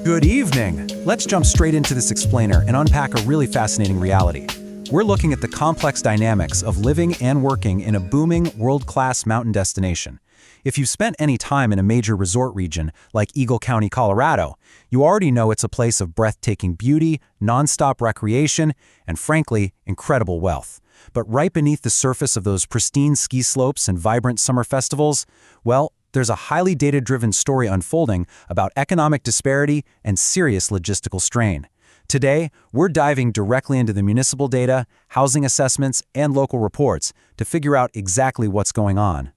Good evening. Let's jump straight into this explainer and unpack a really fascinating reality. We're looking at the complex dynamics of living and working in a booming, world-class mountain destination. If you've spent any time in a major resort region like Eagle County, Colorado, you already know it's a place of breathtaking beauty, nonstop recreation, and frankly, incredible wealth. But right beneath the surface of those pristine ski slopes and vibrant summer festivals, well, there's a highly data-driven story unfolding about economic disparity and serious logistical strain. Today, we're diving directly into the municipal data, housing assessments, and local reports to figure out exactly what's going on.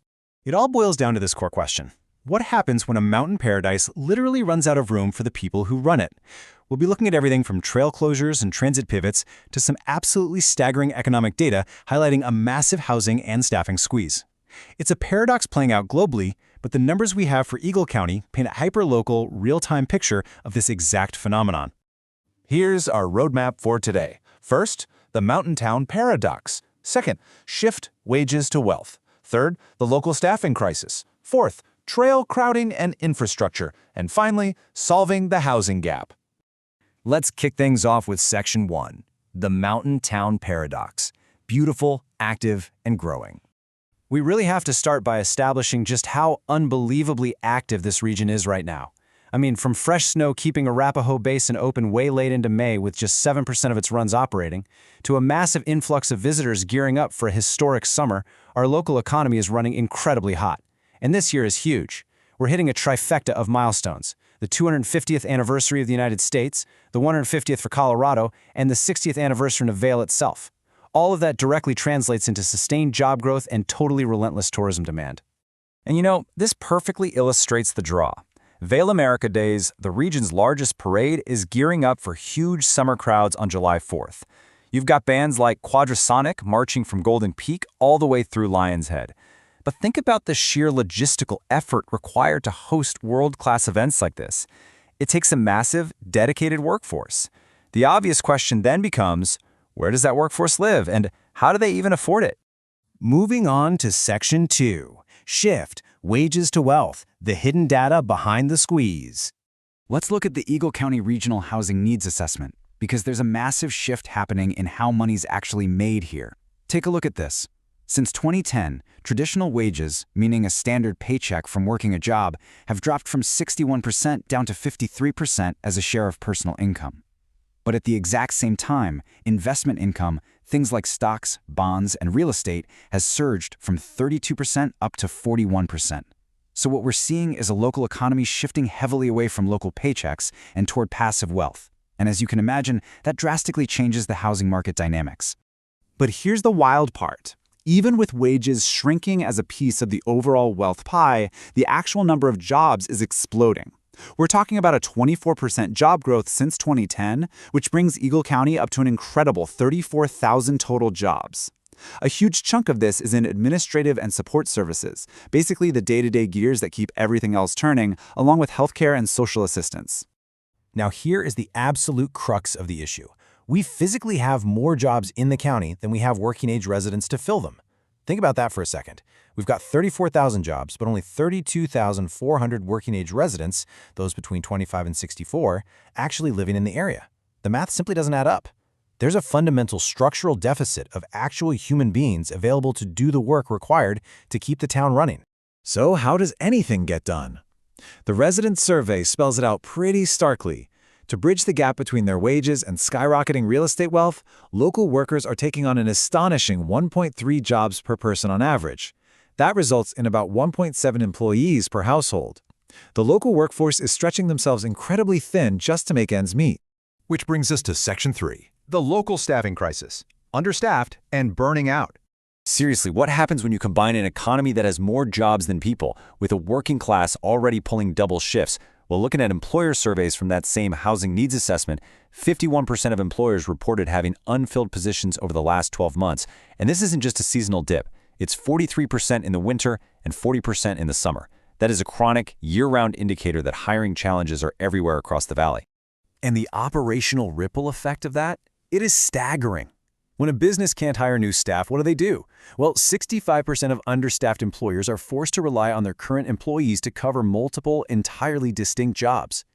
It all boils down to this core question. What happens when a mountain paradise literally runs out of room for the people who run it? We'll be looking at everything from trail closures and transit pivots to some absolutely staggering economic data highlighting a massive housing and staffing squeeze. It's a paradox playing out globally, but the numbers we have for Eagle County paint a hyper-local, real-time picture of this exact phenomenon. Here's our roadmap for today. First, the mountain town paradox. Second, shift wages to wealth. Third, the local staffing crisis. Fourth, trail crowding and infrastructure. And finally, solving the housing gap. Let's kick things off with Section 1, the mountain town paradox. Beautiful, active, and growing. We really have to start by establishing just how unbelievably active this region is right now. I mean, from fresh snow keeping Arapahoe Basin open way late into May with just 7% of its runs operating, to a massive influx of visitors gearing up for a historic summer, our local economy is running incredibly hot. And this year is huge. We're hitting a trifecta of milestones: the 250th anniversary of the United States, the 150th for Colorado, and the 60th anniversary of Vail itself. All of that directly translates into sustained job growth and totally relentless tourism demand. And you know, this perfectly illustrates the draw. Vail America Days, the region's largest parade, is gearing up for huge summer crowds on July 4th. You've got bands like Quadrasonic marching from Golden Peak all the way through Lion's Head. But think about the sheer logistical effort required to host world-class events like this. It takes a massive, dedicated workforce. The obvious question then becomes, where does that workforce live, and how do they even afford it? Moving on to Section 2, Shift Wages to Wealth, the hidden data behind the squeeze. Let's look at the Eagle County Regional Housing Needs Assessment, because there's a massive shift happening in how money's actually made here. Take a look at this. Since 2010, traditional wages, meaning a standard paycheck from working a job, have dropped from 61% down to 53% as a share of personal income. But at the exact same time, investment income, things like stocks, bonds, and real estate, has surged from 32% up to 41%. So what we're seeing is a local economy shifting heavily away from local paychecks and toward passive wealth. And as you can imagine, that drastically changes the housing market dynamics. But here's the wild part. Even with wages shrinking as a piece of the overall wealth pie, the actual number of jobs is exploding. We're talking about a 24% job growth since 2010, which brings Eagle County up to an incredible 34,000 total jobs. A huge chunk of this is in administrative and support services, basically the day-to-day gears that keep everything else turning, along with healthcare and social assistance. Now here is the absolute crux of the issue. We physically have more jobs in the county than we have working-age residents to fill them. Think about that for a second. We've got 34,000 jobs, but only 32,400 working-age residents, those between 25 and 64, actually living in the area. The math simply doesn't add up. There's a fundamental structural deficit of actual human beings available to do the work required to keep the town running. So how does anything get done? The resident survey spells it out pretty starkly. To bridge the gap between their wages and skyrocketing real estate wealth, local workers are taking on an astonishing 1.3 jobs per person on average. That results in about 1.7 employees per household. The local workforce is stretching themselves incredibly thin just to make ends meet. Which brings us to Section 3, the local staffing crisis. Understaffed and burning out. Seriously, what happens when you combine an economy that has more jobs than people with a working class already pulling double shifts? Well, looking at employer surveys from that same housing needs assessment, 51% of employers reported having unfilled positions over the last 12 months. And this isn't just a seasonal dip. It's 43% in the winter and 40% in the summer. That is a chronic, year-round indicator that hiring challenges are everywhere across the valley. And the operational ripple effect of that? It is staggering. When a business can't hire new staff, what do? Well, 65% of understaffed employers are forced to rely on their current employees to cover multiple, entirely distinct jobs.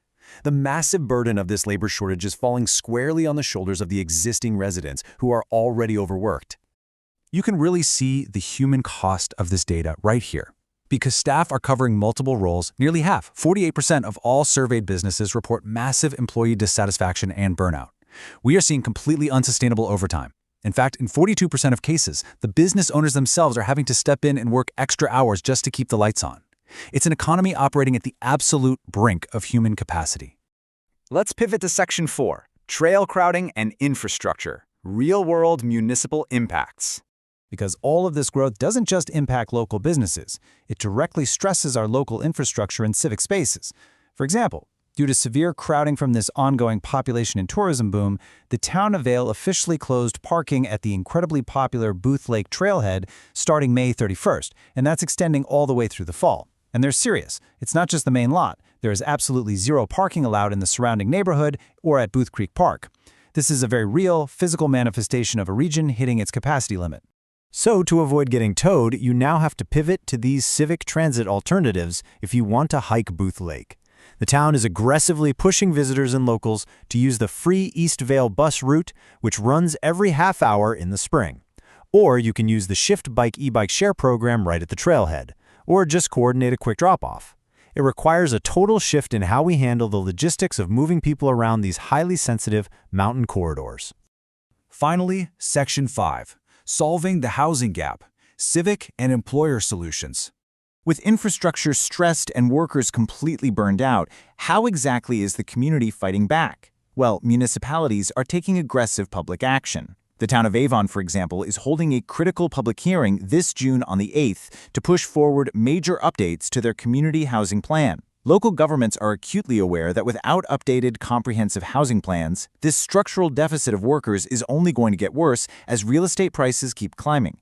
The massive burden of this labor shortage is falling squarely on the shoulders of the existing residents who are already overworked. You can really see the human cost of this data right here. Because staff are covering multiple roles, nearly half, 48% of all surveyed businesses report massive employee dissatisfaction and burnout. We are seeing completely unsustainable overtime. In fact, in 42% of cases, the business owners themselves are having to step in and work extra hours just to keep the lights on. It's an economy operating at the absolute brink of human capacity. Let's pivot to Section 4, Trail Crowding and Infrastructure, Real-World Municipal Impacts. Because all of this growth doesn't just impact local businesses, it directly stresses our local infrastructure and civic spaces. For example, due to severe crowding from this ongoing population and tourism boom, the town of Vail officially closed parking at the incredibly popular Booth Lake Trailhead starting May 31st, and that's extending all the way through the fall. And they're serious. It's not just the main lot. There is absolutely zero parking allowed in the surrounding neighborhood or at Booth Creek Park. This is a very real, physical manifestation of a region hitting its capacity limit. So, to avoid getting towed, you now have to pivot to these civic transit alternatives if you want to hike Booth Lake. The town is aggressively pushing visitors and locals to use the free East Vail bus route, which runs every half hour in the spring. Or you can use the Shift Bike e-bike share program right at the trailhead, or just coordinate a quick drop-off. It requires a total shift in how we handle the logistics of moving people around these highly sensitive mountain corridors. Finally, Section 5, Solving the Housing Gap, Civic and Employer Solutions. With infrastructure stressed and workers completely burned out, how exactly is the community fighting back? Well, municipalities are taking aggressive public action. The town of Avon, for example, is holding a critical public hearing this June on the 8th to push forward major updates to their community housing plan. Local governments are acutely aware that without updated comprehensive housing plans, this structural deficit of workers is only going to get worse as real estate prices keep climbing.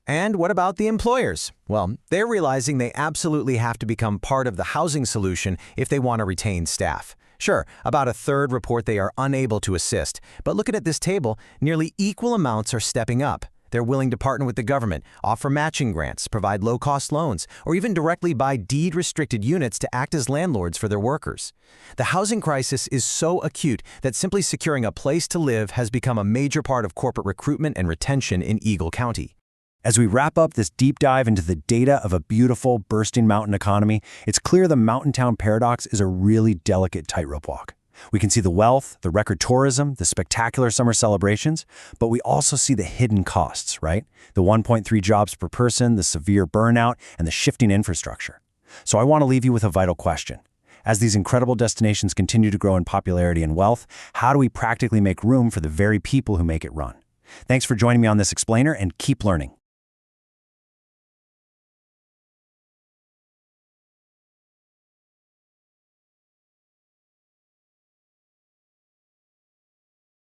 And what about the employers? Well, they're realizing they absolutely have to become part of the housing solution if they want to retain staff. Sure, about a third report they are unable to assist, but looking at this table, nearly equal amounts are stepping up. They're willing to partner with the government, offer matching grants, provide low-cost loans, or even directly buy deed-restricted units to act as landlords for their workers. The housing crisis is so acute that simply securing a place to live has become a major part of corporate recruitment and retention in Eagle County. As we wrap up this deep dive into the data of a beautiful, bursting mountain economy, it's clear the mountain town paradox is a really delicate tightrope walk. We can see the wealth, the record tourism, the spectacular summer celebrations, but we also see the hidden costs, right? The 1.3 jobs per person, the severe burnout, and the shifting infrastructure. So I want to leave you with a vital question. As these incredible destinations continue to grow in popularity and wealth, how do we practically make room for the very people who make it run? Thanks for joining me on this explainer, and keep learning.